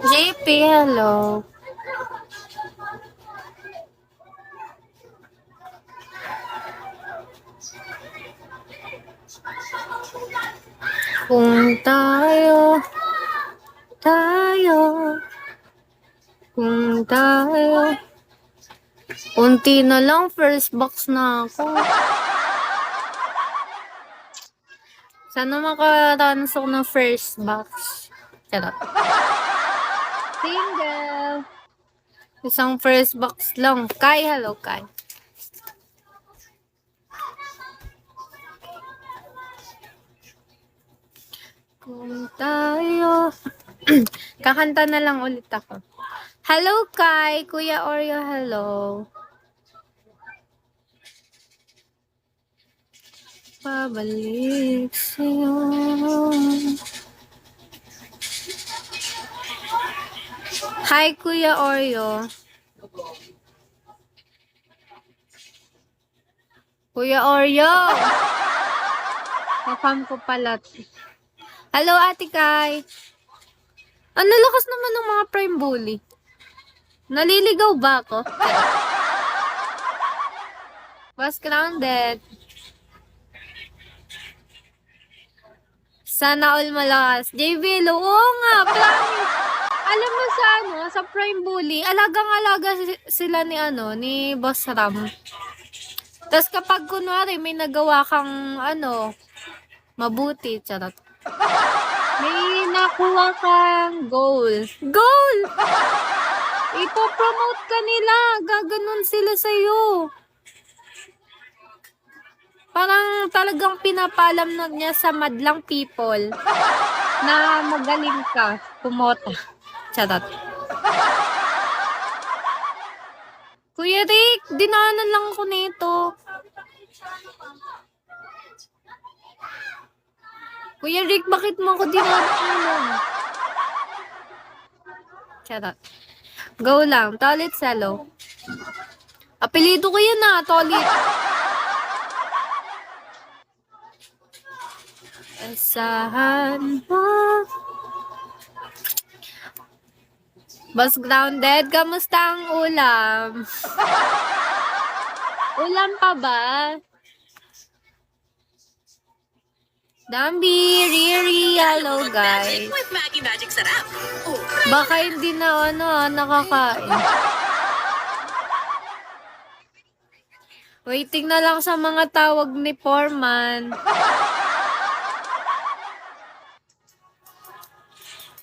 JP, hello. Kung tayo, kung tayo. Unti na lang, first box na ako. Sana makaranas ako ng first box. Charot. Single. Isang first box lang. Kai, hello, Kai. Kung tayo. Kakanta na lang ulit ako. Hello, Kai. Kuya Oreo, hello. Pabalik sa'yo. Hi, Kuya Oreo. Kuya Oreo. Kakam ko pala. Hello, Ate Kai. Ang lalakas naman ng mga prime bully. Naliligaw ba ako? Was grounded. Sana all malakas. JB, oo nga, promise. Alam mo sa prime bully, alagang-alaga sila ni Boss Ram. Tapos kapag kunwari may nagawa kang mabuti, charot. May nakuha kang goal. Goal! Ipo-promote ka nila. Gaganon sila sa'yo. Parang talagang pinapalam na niya sa madlang people na magaling ka. Pumota. Charot. Kuya Rick, dinaanan lang ako nito. Kuya Rick, bakit mo ako dinaanan? Charot. Go lang. Toilet Salo. Apelido ko yan Toilet. Asahan mo. Boss Grounded, kamusta ang ulam? Ulam pa ba? Dambi, Riri, hello guys. Baka hindi na nakakain. Waiting na lang sa mga tawag ni Foreman.